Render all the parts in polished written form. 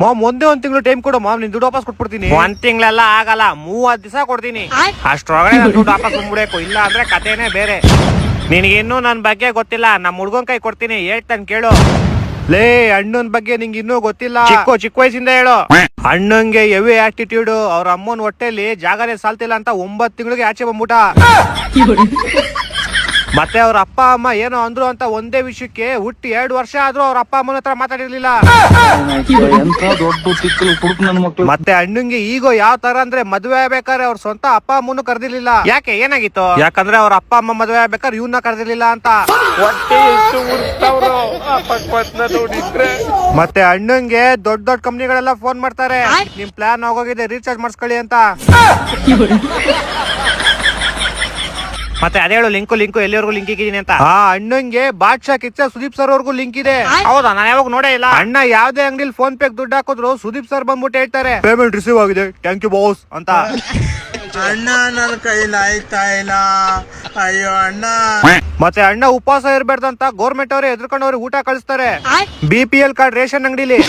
Ma'am ಒಂದ್ ತಿಂಗಳು time ಕೊಡು ಮಾಮ್, ನಿನ್ ದುಡ್ಡು ವಾಪಸ್ ಕೊಟ್ಬಿಡ್ತೀನಿ. 1 ತಿಂಗಳೆಲ್ಲ ಆಗಲ್ಲ, 30 ದಿವಸ ಕೊಡ್ತೀನಿ. ಅಷ್ಟ್ರೊಳಗಡೆ ನನ್ ದುಡ್ಡು ವಾಪಸ್ ಬಂದ್ಬಿಡಬೇಕು, ಇಲ್ಲ ಅಂದ್ರೆ ಕಥೆನೇ ಬೇರೆ. ನಿನ್ಗಿನ್ನೂ ನನ್ ಬಗ್ಗೆ ಗೊತ್ತಿಲ್ಲ, ನಮ್ ಹುಡ್ಗನ್ ಕೈ ಕೊಡ್ತೀನಿ, ಹೇಳ್ತಾನೆ ಕೇಳು. ಲೇ, ಅಣ್ಣನ್ ಬಗ್ಗೆ ನಿಂಗೆ ಇನ್ನೂ ಗೊತ್ತಿಲ್ಲ, ಚಿಕ್ಕ ವಯಸ್ಸಿಂದ ಹೇಳು. ಅಣ್ಣಂಗೆ ಹೆವಿ ಆಟಿಟ್ಯೂಡ್, ಅವ್ರ ಅಮ್ಮನ ಹೊಟ್ಟೆಲಿ ಜಾಗನೇ ಸಾಲ್ತಿಲ್ಲ ಅಂತ 9 ತಿಂಗಳಿಗೆ ಆಚೆ ಬಂದ್ಬಿಟ್ಟ. ಮತ್ತೆ ಅವ್ರ ಅಪ್ಪ ಅಮ್ಮ ಏನೋ ಅಂದ್ರು ಅಂತ ಒಂದೇ ವಿಷಯಕ್ಕೆ ಹುಟ್ಟಿ 2 ವರ್ಷ ಆದ್ರೂ ಅವ್ರ ಅಪ್ಪ ಅಮ್ಮನ ಹತ್ರ ಮಾತಾಡಿರ್ಲಿಲ್ಲ. ಮತ್ತೆ ಅಣ್ಣಂಗೆ ಈಗ ಯಾವ ತರ ಅಂದ್ರೆ ಮದ್ವೆ ಆಗ್ಬೇಕಾದ್ರೆ ಅವ್ರ ಸ್ವಂತ ಅಪ್ಪ ಅಮ್ಮನು ಕರ್ದಿರ್ಲಿಲ್ಲ. ಯಾಕೆ, ಏನಾಗಿತ್ತು? ಯಾಕಂದ್ರೆ ಅವ್ರ ಅಪ್ಪ ಅಮ್ಮ ಮದ್ವೆ ಆಗ್ಬೇಕಾದ್ರೆ ಇವನ್ನ ಕರ್ದಿರ್ಲಿಲ್ಲ ಅಂತ. ಮತ್ತೆ ಅಣ್ಣಂಗೆ ದೊಡ್ಡ ಕಂಪ್ನಿಗಳೆಲ್ಲ ಫೋನ್ ಮಾಡ್ತಾರೆ, ನಿಮ್ ಪ್ಲಾನ್ ಆಗೋಗಿದೆ, ರೀಚಾರ್ಜ್ ಮಾಡಿಸ್ಕೊಳ್ಳಿ ಅಂತ. ಮತ್ತೆ ಅದೇ ಹೇಳು, ಲಿಂಕು ಎಲ್ಲಿವರೆಗೂ ಲಿಂಕ್ ಇದ್ದೀನಿ ಅಂತ. ಅಣ್ಣಂಗೆ ಬಾದ್ಶಾ ಕಿಚ್ಚ ಸುದೀಪ್ ಸರ್ ಅವ್ರಿಗೂ ಲಿಂಕ್ ಇದೆ. ಹೌದಾ? ನಾನು ಯಾವಾಗ ನೋಡೇ ಇಲ್ಲ. ಅಣ್ಣ ಯಾವ್ದೇ ಅಂಗಡಿಲಿ ಫೋನ್ ಪೇ ದುಡ್ಡು ಹಾಕಿದ್ರು ಸುದೀಪ್ ಸರ್ ಬಂದ್ಬಿಟ್ಟು ಹೇಳ್ತಾರೆ, ಪೇಮೆಂಟ್ ರಿಸೀವ್ ಆಗಿದೆ, ಥ್ಯಾಂಕ್ ಯು ಬಾಸ್ ಅಂತ. ಅಣ್ಣ ನನ್ನ ಕೈಲಿ ಆಯ್ತಾ ಇಲ್ಲ, ಅಯ್ಯೋ ಅಣ್ಣ. ಮತ್ತೆ ಅಣ್ಣ ಉಪವಾಸ ಇರ್ಬೇಡ್ದಂತ ಗೌರ್ಮೆಂಟ್ ಅವರೇ ಎದ್ರಕೊಂಡವ್ರಿಗೆ ಊಟ ಕಳಿಸ್ತಾರೆ, BPL ಕಾರ್ಡ್ ರೇಷನ್ ಅಂಗಡಿಲಿ.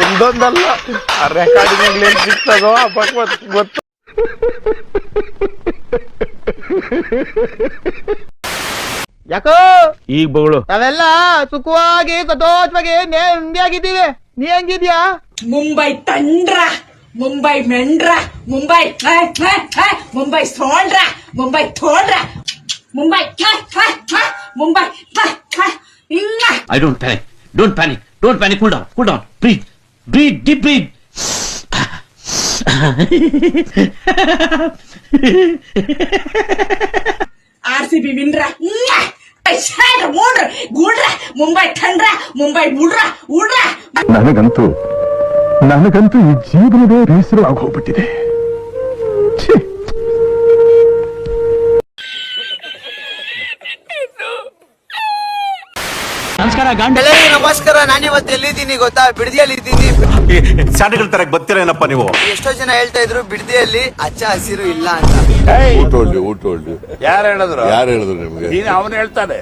ಒಂದೊಂದಲ್ಲ ಆ ರೆಕಾರ್ಡಿಂಗ್ ಏನ್ ಸಿಗ್ತದೋ ಗೊತ್ತು. ಯಾಕೋ ಈಗ ಬಗಳು ನಾವೆಲ್ಲ ಸುಖವಾಗಿ ಸಂತೋಷವಾಗಿ ನೆಮ್ಮದಿಯಾಗಿದ್ದೀವಿ, ನೀ ಹೆಂಗಿದ್ಯಾ? ಮುಂಬೈ ತಂಡ್ರ, ಮುಂಬೈ ಮೆಂಡ್ರ, ಮುಂಬೈ ಮುಂಬೈ ಸೋಳ್ರ, ಮುಂಬೈ ಥೋಳ್ರ, ಮುಂಬೈ ಮುಂಬೈ ಹಿಂಗ. I don't panic, cool down, breathe, deep breathe. RCB ವಿನ್ರ, ಗೂಡ್ರ, Mumbai ತಂಡ್ರ, Mumbai ಉಡ್ರ. ನನಗಂತೂ ಈ ಜೀವನವೇ ಬೇಸರ ಆಗೋಗ್ಬಿಟ್ಟಿದೆ. ನಮಸ್ಕಾರ. ನಾನಿವತ್ತು ಎಲ್ಲಿದ್ದೀನಿ ಗೊತ್ತಾ? ಬಿಡದಿಯಲ್ಲಿ ಇದ್ದೀನಿ. ಶಾಲೆಗಳ ತರ ಬರ್ತೀರೇನಪ್ಪ ನೀವು? ಎಷ್ಟೋ ಜನ ಹೇಳ್ತಾ ಇದ್ರು ಬಿಡದಿಯಲ್ಲಿ ಹಚ್ಚ ಹಸಿರು ಇಲ್ಲ ಅಂತ. ಯಾರು ಹೇಳಿದ್ರು ನಿಮ್ಗೆ? ಅವನು ಹೇಳ್ತಾನೆ.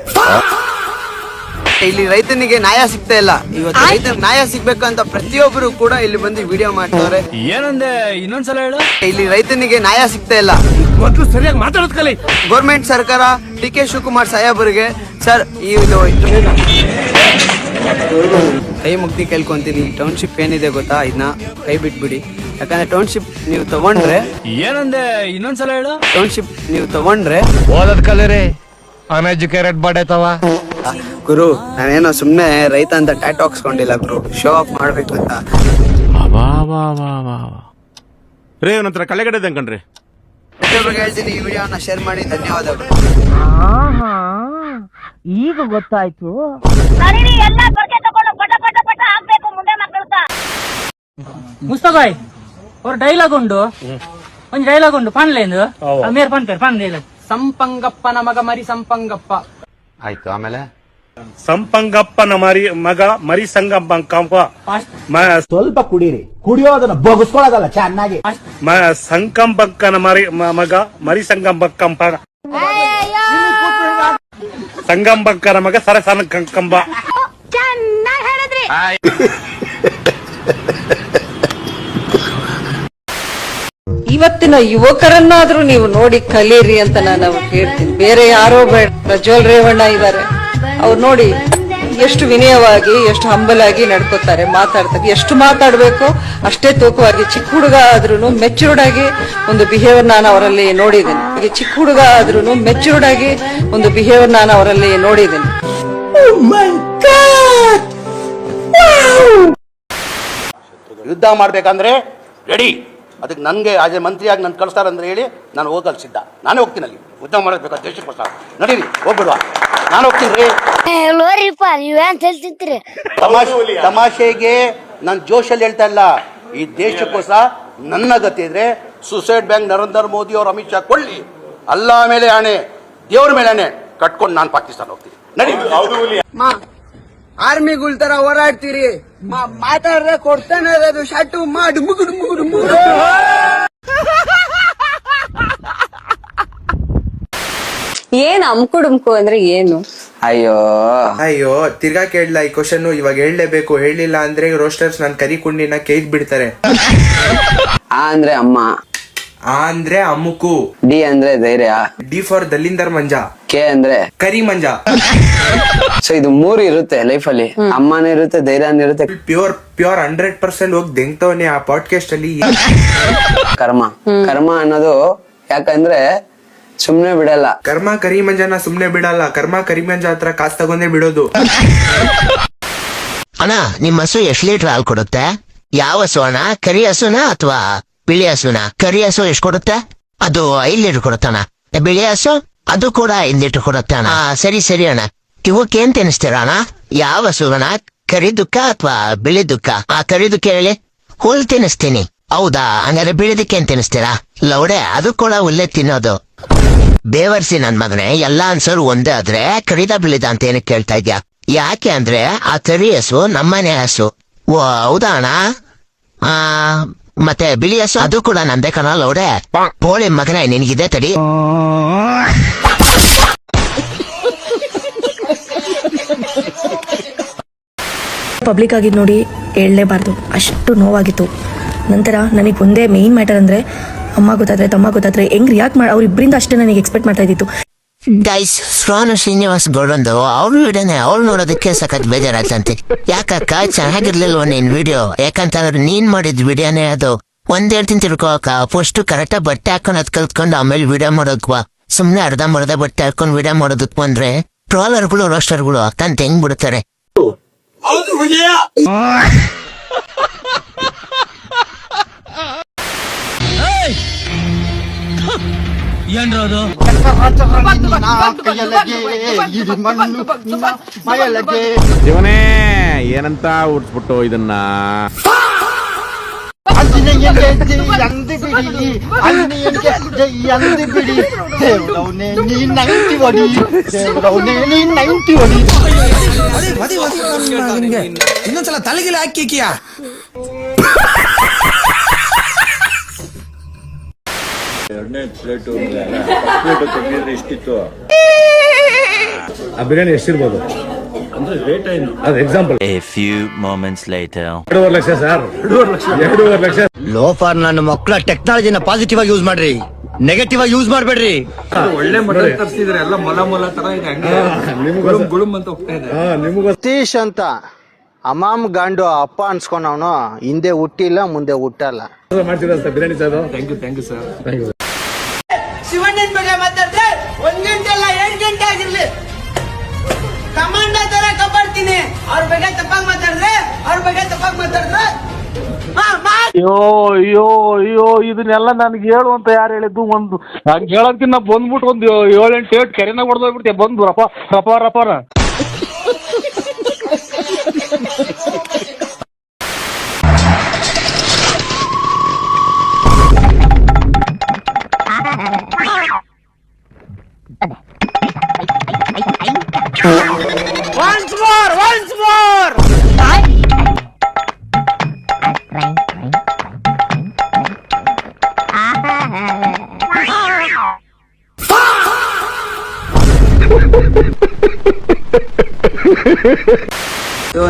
ಇಲ್ಲಿ ರೈತನಿಗೆ ನ್ಯಾಯ ಸಿಗ್ತಾ ಇಲ್ಲ. ಇವತ್ತು ರೈತನಿಗೆ ನ್ಯಾಯ ಸಿಗ್ಬೇಕು ಅಂತ ಪ್ರತಿಯೊಬ್ಬರು ಕೂಡ ಇಲ್ಲಿ ಬಂದು ವಿಡಿಯೋ ಮಾಡ್ತಾರೆ. ಏನಂದೆ, ಇನ್ನೊಂದ್ಸಲ ಹೇಳು. ಇಲ್ಲಿ ರೈತನಿಗೆ ನ್ಯಾಯ ಸಿಗ್ತಾ ಇಲ್ಲ. ಮೊದಲು ಸರಿಯಾಗಿ ಮಾತಾಡೋದ್ ಕಲಿ. ಗೌರ್ಮೆಂಟ್ ಸರ್ಕಾರ DK ಶಿವಕುಮಾರ್ ಸಾಹೇಬರಿಗೆ ಸರ್ ಕೈ ಮುಕ್ತಿ ಕೇಳ್ಕೊಂತೀನಿ. ಟೌನ್ಶಿಪ್ ಏನಿದೆ ಗೊತ್ತಾ, ಇದನ್ನ ಕೈ ಬಿಟ್ಬಿಡಿ. ಯಾಕಂದ್ರೆ ಟೌನ್ಶಿಪ್ ನೀವು ತಗೊಂಡ್ರೆ, ಏನಂದೆ, ಇನ್ನೊಂದ್ಸಲ ಹೇಳು. ಟೌನ್ಶಿಪ್ ನೀವು ತಗೊಂಡ್ರೆ ಓದದ್ ಕಲೀರಿ, ಅನ್ಎಜುಕೇಟೆಡ್ ಬಾಡೇತವ. ಗುರು, ನಾನೇನೋ ಸುಮ್ನೆ ರೈತ ಅಂತ ಟ್ಯಾಟೂ ಹಾಕ್ಸ್ಕೊಂಡಿಲ್ಲ ಗುರು, ಶೋ ಆಫ್ ಮಾಡ್ಬೇಕು ಅಂತ. ರೇ ಒಂಥರ ಕಳೆಗಡೆ ಕಣ್ರಿ. ಪ್ರತಿಯೊಬ್ಬರಿಗೆ ಹೇಳ್ತೀನಿ, ಈ ವಿಡಿಯೋನ ಶೇರ್ ಮಾಡಿ. ಧನ್ಯವಾದಗಳು. ಈಗ ಗೊತ್ತಾಯ್ತು. ముస్తబాయ్ ఒక డైలాగ్ ఉండు, కొంచెం డైలాగ్ ఉండు, పనిలేదు మీరు పని డైలాగ్. ಸಂಪಂಗಪ್ಪನ ಮಗ ಮರಿ ಸಂಪಂಗಪ್ಪ. ಆಯ್ತು, ಆಮೇಲೆ ಸಂಪಂಗಪ್ಪನ ಮಗ ಮರಿ ಸಂಗಪ್ಪಂಗಪ್ಪ. ಸ್ವಲ್ಪ ಕುಡೀರಿ, ಕುಡಿಯೋದನ್ನ ಬೊಗಸ್ಕೊಳ್ಳೋದಲ್ಲ, ಚೆನ್ನಾಗಿ. ಸಂಕಂಬಕ್ಕನ ಮಗ ಮರಿ ಸಂಗಂಬಕ್ಕಂಪ, ಸಂಗಂಬಕ್ಕನ ಮಗ ಸರಸನ ಕಂಕಂಬ. ಇವತ್ತಿನ ಯುವಕರನ್ನಾದ್ರೂ ನೀವು ನೋಡಿ ಕಲೀರಿ ಅಂತ ನಾನು ಹೇಳ್ತೀನಿ. ಬೇರೆ ಯಾರೋ ಬೇಡ, ಪ್ರಜ್ವಲ್ ರೇವಣ್ಣ ಇದ್ದಾರೆ, ಅವ್ರು ನೋಡಿ ಎಷ್ಟು ವಿನಯವಾಗಿ, ಎಷ್ಟು ಹಂಬಲಾಗಿ ನಡ್ಕೋತಾರೆ, ಮಾತಾಡ್ತಾರೆ. ಎಷ್ಟು ಮಾತಾಡ್ಬೇಕು ಅಷ್ಟೇ ತೂಕವಾಗಿ. ಚಿಕ್ಕ ಹುಡುಗ ಆದ್ರೂ ಮೆಚೂರ್ಡ್ ಆಗಿ ಒಂದು ಬಿಹೇವಿಯರ್ ನಾನು ಅವರಲ್ಲಿ ನೋಡಿದ್ದೀನಿ. ಈಗ ಚಿಕ್ಕ ಹುಡುಗ ಆದ್ರೂ ಮೆಚೂರ್ಡ್ ಆಗಿ ಒಂದು ಬಿಹೇವಿಯರ್ ನಾನು ಅವರಲ್ಲಿ ನೋಡಿದ್ದೀನಿ. ಯುದ್ಧ ಮಾಡ್ಬೇಕಂದ್ರೆ ರೆಡಿ. ಅದಕ್ಕೆ ನನ್ಗೆ ಆಸ್ ಎ ಮಂತ್ರಿಯಾಗಿ ನನ್ ಕಳಿಸ್ತಾರಂದ್ರೆ ಹೇಳಿ, ನಾನು ಹೋಗಲು ಸಿದ್ಧ. ನಾನೇ ಹೋಗ್ತೀನಿ ಅಲ್ಲಿ ಯುದ್ಧ ಮಾಡಬೇಕು ದೇಶಕ್ಕೋಸ್ಕರ. ನಡೀರಿ, ಹೋಗ್ಬಿಡುವ, ನಾನು ಹೋಗ್ತೀನಿ ರೀ. ತಮಾಷೆಗೆ ನಾನು ಜೋಶಲ್ಲಿ ಹೇಳ್ತಾ ಇಲ್ಲ. ಈ ದೇಶಕ್ಕೋಸ್ಕರ ನನ್ನ ಗತಿ ಇದ್ರೆ ಸುಸೈಡ್ ಬ್ಯಾಂಕ್ ನರೇಂದ್ರ ಮೋದಿ ಅವ್ರು ಅಮಿತ್ ಶಾ ಕೊಳ್ಳಿ, ಅಲ್ಲ ಮೇಲೆ ಆಣೆ, ದೇವ್ರ ಮೇಲೆ ಆಣೆ ಕಟ್ಕೊಂಡು ನಾನು ಪಾಕಿಸ್ತಾನ ಹೋಗ್ತೀನಿ. ನಡಿ. ಆರ್ಮಿಗಳ ತರ ಹೋರಾಡ್ತೀರಿ, ಮಾತಾಡ್ರೆ ಕೊಡ್ತಾನೆ ಇರೋದು ಶಟು ಮಾಡಿ ಮುಗುಡು. ಏನ್ ಅಮ್ಕುಡುಮ್ಕು ಅಂದ್ರೆ ಏನು? ಅಯ್ಯೋ ತಿರ್ಗಾ ಕೇಳಲ್ಲ ಈ ಕ್ವಶನ್. ಇವಾಗ ಹೇಳಲೇಬೇಕು, ಹೇಳಿಲ್ಲ ಅಂದ್ರೆ ರೋಸ್ಟರ್ಸ್ ನನ್ ಕರಿ ಕುಂಡಿನ ಕೇಕ್ ಬಿಡ್ತಾರೆ. ಆ ಅಂದ್ರೆ ಅಮ್ಮ, ಆ ಅಂದ್ರೆ ಅಮ್ಮುಕು, ಡಿ ಅಂದ್ರೆ ಧೈರ್ಯ, ಡಿ ಫಾರ್ ದಲ್ಲಿಂದರ್ ಮಂಜ, ಕೆ ಅಂದ್ರೆ ಕರಿ ಮಂಜ. ಸೊ ಇದು 3 ಇರುತ್ತೆ ಲೈಫ್ ಅಲ್ಲಿ, ಅಮ್ಮನೂ ಇರುತ್ತೆ, ಧೈರ್ಯನೂ ಇರುತ್ತೆ. ಪ್ಯೂರ್ 100% ಹೋಗಿ ದೆಂಗ್ತವನೆ ಆ ಪಾಡ್ಕಾಸ್ಟ್ ಅಲ್ಲಿ. ಕರ್ಮ ಅನ್ನೋದು ಯಾಕಂದ್ರೆ ಸುಮ್ನೆ ಬಿಡಲ್ಲ. ಕರ್ಮ ಕರಿ ಮಂಜನ ಸುಮ್ನೆ ಬಿಡಲ್ಲ, ಕರ್ಮ ಕರಿ ಮಂಜ ಹತ್ರ ಕಾಸು ತಗೊಂಡೇ ಬಿಡೋದು. ಅಣ್ಣ, ನಿಮ್ ಹಸು ಎಷ್ಟ್ ಲೀಟರ್ ಹಾಲು ಕೊಡುತ್ತೆ? ಯಾವ ಹಸು ಅಣ್ಣ? ಕರಿ ಹಸುನ ಅಥವಾ ಬಿಳಿ ಹಸುನ? ಕರಿ ಹಸು ಎಷ್ಟ್ ಕೊಡುತ್ತೆ? ಅದು 5 ಲೀಟರ್ ಕೊಡುತ್ತಣ್ಣ. ಬಿಳಿ ಹಸು ಅದು ಕೂಡ 5 ಲೀಟರ್ ಕೊಡುತ್ತೆ ಅಣ್ಣ. ಸರಿ ಅಣ್ಣ. ಇವಕ್ಕೆ ಏನ್ ತಿನ್ನಿಸ್ತೀರ ಅಣ್ಣ? ಯಾವ ಹಸು ಅಣ್ಣ? ಕರಿ ದುಃಖ ಅಥವಾ ಬಿಳಿ ದುಃಖ? ಕರಿ ದುಃಖ ಹೇಳಿ. ಹುಲ್ ತಿನ್ನಿಸ್ತೀನಿ. ಹೌದಾ? ಹಂಗಾರೆ ಬಿಳಿದಕ್ಕೆ ಏನ್ ತಿನ್ನಿಸ್ತೀರಾ? ಲೌಡೆ, ಅದು ಕೂಡ ಹುಲ್ಲೆ ತಿನ್ನೋದು. ಬೇವರ್ಸಿ ನನ್ ಮಗನೇ, ಎಲ್ಲಾ ಆನ್ಸರ್ ಒಂದೇ ಆದ್ರೆ ಕರಿದ ಬಿಳಿದ ಅಂತ ಏನಕ್ಕೆ ಕೇಳ್ತಾ ಇದ್ಯಾ? ಯಾಕೆ ಅಂದ್ರೆ ಆ ಕರಿ ಹಸು ನಮ್ಮನೆ ಹಸು. ಓ ಹೌದಾ ಅಣ್ಣ? ಮತ್ತೆ ಬಿಳಿ ಹಸು ಅದು ಕೂಡ ನಂದೇ ಕಣ ಲೌಡೆ. ಪೋಳಿ ಮಗನೇ, ನಿನಗಿದೆ ತಡಿ. ಪಬ್ಲಿಕ್ ಆಗಿದ್ ನೋಡಿ ಹೇಳಲೇಬಾರ್ದು, ಅಷ್ಟು ನೋವಾಗಿತ್ತು. ನಂತರ ನನಗೆ ಒಂದೇ ಮೇನ್ ಮ್ಯಾಟರ್ ಅಂದ್ರೆ ಅಮ್ಮ ಗೊತ್ತಾದ್ರೆ ತಮ್ಮ ಗೊತ್ತಾದ್ರೆ ಹೆಂಗ್ ರಿಯಾಕ್ಟ್ ಮಾಡಿ ಅವ್ರಿಬ್ರಿಂದ ಅಷ್ಟೇ ನನಗೆ ಎಕ್ಸ್ಪೆಕ್ಟ್ ಮಾಡ್ತಾ ಇದ್ದಿತ್ತು. ಗೈಸ್, ಶ್ರಾವಣ ಶ್ರೀನಿವಾಸ್ ಗೌಡಂದು ಅವ್ರ ವಿಡಿಯೋನೆ ಅವ್ಳು ನೋಡೋದಕ್ಕೆ ಸಖತ್ ಬೇಜಾರಾಯ್ತಂತೆ. ಯಾಕಕ್ಕ ಚೆನ್ನಾಗಿರ್ಲಿಲ್ವ ನಿನ್ ವಿಡಿಯೋ? ಯಾಕಂತಂದ್ರೆ ನೀನ್ ಮಾಡಿದ್ ವಿಡಿಯೋನೇ ಅದು. ಒಂದ್ ಹೇಳ್ತೀನಿ ತಿಳ್ಕೊಕ, ಫಸ್ಟ್ ಕರೆಕ್ಟಾಗಿ ಬಟ್ಟೆ ಹಾಕೊಂಡ್ ಅದ್ ಕಲ್ತ್ಕೊಂಡು ಆಮೇಲೆ ವಿಡಿಯೋ ಮಾಡೋದ್ವಾ. ಸುಮ್ನೆ ಅರ್ಧ ಬಟ್ಟೆ ಹಾಕೊಂಡ್ ವಿಡಿಯೋ ಮಾಡೋದಕ್ ಬಂದ್ರೆ ಟ್ರೋಲರ್ಗಳು ರೋಸ್ಟರ್ಗಳು ಅಕ್ಕಂತ ಹೆಂಗ್ ಬಿಡ್ತಾರೆ. ಏನ್ರೋದು ಇವನೇ ಏನಂತ ಉಡ್ಸ್ಬಿಟ್ಟು ಇದನ್ನ ಇನ್ನೊಂದ್ಸಲ ತಲೆಗಿಲ್ಲ ಹಾಕಿಕಿಯಾ. ಆ ಬಿರಿಯಾನಿ ಎಷ್ಟಿರ್ಬೋದು ಅಂದ್ರೆ ರೇಟ್ ಏನು? ಅದು example. A few moments later. 2.5 lakh sir. 2.5 lakh. ಲೋಫಾರ್ ನನ್ನ ಮಕ್ಕಳ ಟೆಕ್ನಾಲಜಿನ ಪಾಸಿಟಿವ್ ಆಗಿ ಯೂಸ್ ಮಾಡ್ರಿ, ನೆಗೆಟಿವ್ ಆಗಿ ಯೂಸ್ ಮಾಡ್ಬೇಡ್ರಿ. ಒಳ್ಳೆ ಮಟನ್ ತರಿಸಿದ್ರೆ ಎಲ್ಲ ಮೊಲ ತರ ಇದೆ, ಗುಳುಮ್ ಅಂತ ಹೋಗ್ತಾ ಇದೆ. ಸತೀಶ್ ಅಂತ ಅಮಾಮ್ ಗಾಂಡು ಅಪ್ಪ ಅನ್ಸ್ಕೊಂಡವನು ಹಿಂದೆ ಹುಟ್ಟಿಲ್ಲ ಮುಂದೆ ಹುಟ್ಟಲ್ಲ. ಮಾಡ್ತೀರಾ sir biryani sir? Thank you sir. ಶಿವಣ್ಣನ ಬಗ್ಗೆ ಮಾತಾಡ್ರೆ 1 ಗಂಟೆ ಅಲ್ಲ 2 ಗಂಟೆ ಆಗಿರ್ಲಿ ಕಮಾಂಡ ತರ ಕಬಡ್ತೀನಿ. ಅವ್ರ ಬಗ್ಗೆ ತಪ್ಪಾಗಿ ಮಾತಾಡಿದ್ರೆ ಅಯ್ಯೋ ಇದನ್ನೆಲ್ಲ ನನ್ಗೆ ಹೇಳು ಅಂತ ಯಾರು ಹೇಳಿದ್ದು? ಒಂದು ಹಂಗೆ ಹೇಳೋದಕ್ಕಿಂತ ಬಂದ್ಬಿಟ್ಟು ಒಂದು 7-8 ಏಟ್ ಕೆರೆನ ಹೊಡೆದೋಗ್ಬಿಡ್ತೀಯ ಬಂದು ರಪಾರ. Once more.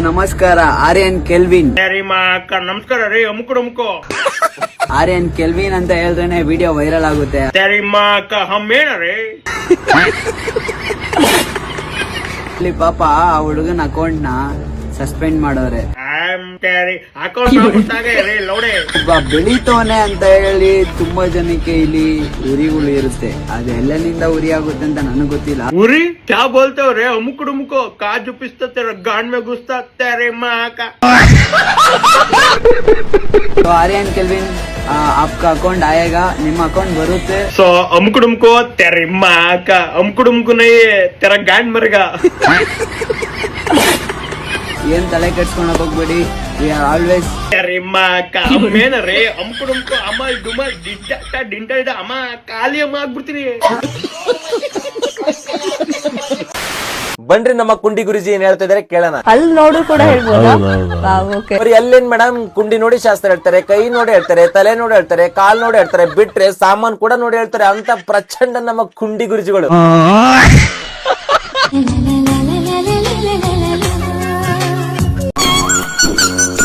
ನಮಸ್ಕಾರ, ಆರ್ಯನ್ ಕೆಲ್ವಿನ್. ನಮಸ್ಕಾರ ರೀ. ಅಮ್ಕೋ ಆರ್ಯನ್ ಕೆಲ್ವಿನ್ ಅಂತ ಹೇಳಿದ್ರೆ ವಿಡಿಯೋ ವೈರಲ್ ಆಗುತ್ತೆ. ಇಲ್ಲಿ ಪಾಪ ಆ ಹುಡುಗನ ಅಕೌಂಟ್ ನ ಸಸ್ಪೆಂಡ್ ಮಾಡೋರೆ. ಬೆಳೀತವನೆ ಅಂತ ಹೇಳಿ ತುಂಬಾ ಜನಕ್ಕೆ ಇಲ್ಲಿ ಉರಿಗಳು ಇರುತ್ತೆ. ಅದು ಎಲ್ಲೆಲ್ಲಿಂದ ಉರಿ ಆಗುತ್ತೆ ಅಂತ ನನಗೆ ಗೊತ್ತಿಲ್ಲ. ಉರಿ ಕ್ಯಾ ಬೋಲ್ತೇವ್ರೆ? ಅಮುಕುಡುಮುಕೋ ಕಾಜು ಪಿಸ್ತತೆ ಗಾಂಡ್ ಮೇ ಗುಸ್ತಾತೆ रे मां का. तो आर्यन केल्विन आपका अकाउंट आएगा, ನಿಮ್ಮ ಅಕೌಂಟ್ ಬರುತ್ತೆ. ಸೊ ಅಮುಕುಡುಮುಕೋ तेरी मां का. ಅಮುಕುಡುಮುಕು नहीं तेरा गांड मरेगा. ಏನ್ ತಲೆ ಕೆಡ್ಸ್ಕೊಳಕ್ ಹೋಗ್ಬೇಡಿ. ವಿ ಆರ್ ಆಲ್ವೇಸ್ तेरी मां का. ಅಮ್ಮೇನರೆ ಅಮುಕುಡುಮುಕೋ ಅಮಲ್ ಡುಮಲ್ ಡಿಂಟ ಇದ ಅಮ್ಮ ಖಾಲಿ ಅಮ್ಮ ಆಗ್ಬಿಡ್ತೀನಿ. ಬನ್ರಿ ನಮ್ಮ ಕುಂಡಿ ಗುರುಜಿ ಏನ್ ಹೇಳ್ತಾ ಇದಾರೆ ಕೇಳೋಣ. ಅಲ್ಲಿ ನೋಡು ಕೂಡ ಹೇಳ್ಬೋದಾ? ಬರೀ ಅಲ್ಲೇನ್ ಮೇಡಮ್, ಕುಂಡಿ ನೋಡಿ ಶಾಸ್ತ್ರ ಹೇಳ್ತಾರೆ, ಕೈ ನೋಡಿ ಹೇಳ್ತಾರೆ, ತಲೆ ನೋಡಿ ಹೇಳ್ತಾರೆ, ಕಾಲ್ ನೋಡಿ ಹೇಳ್ತಾರೆ, ಬಿಟ್ರೆ ಸಾಮಾನ್ ಕೂಡ ನೋಡಿ ಹೇಳ್ತಾರೆ. ಅಂತ ಪ್ರಚಂಡ ನಮ್ಮ ಕುಂಡಿ ಗುರುಜಿಗಳು.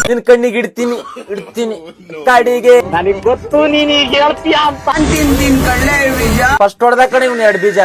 ನಿನ್ ಕಣ್ಣಿಗೆ ಇಡ್ತೀನಿ ಕಡಿಗೆ ನನಗ್ ಗೊತ್ತು ನೀನ್ ಈಗ ಹೇಳ್ತೀಯ ಅಂತ ತಿಂತೀನಿ ಕಳ್ಳೆ ಬೀಜ ಫಸ್ಟ್ ಹೊಡೆದ ಕಡೆ ಇವ್ನು 2 ಬೀಜ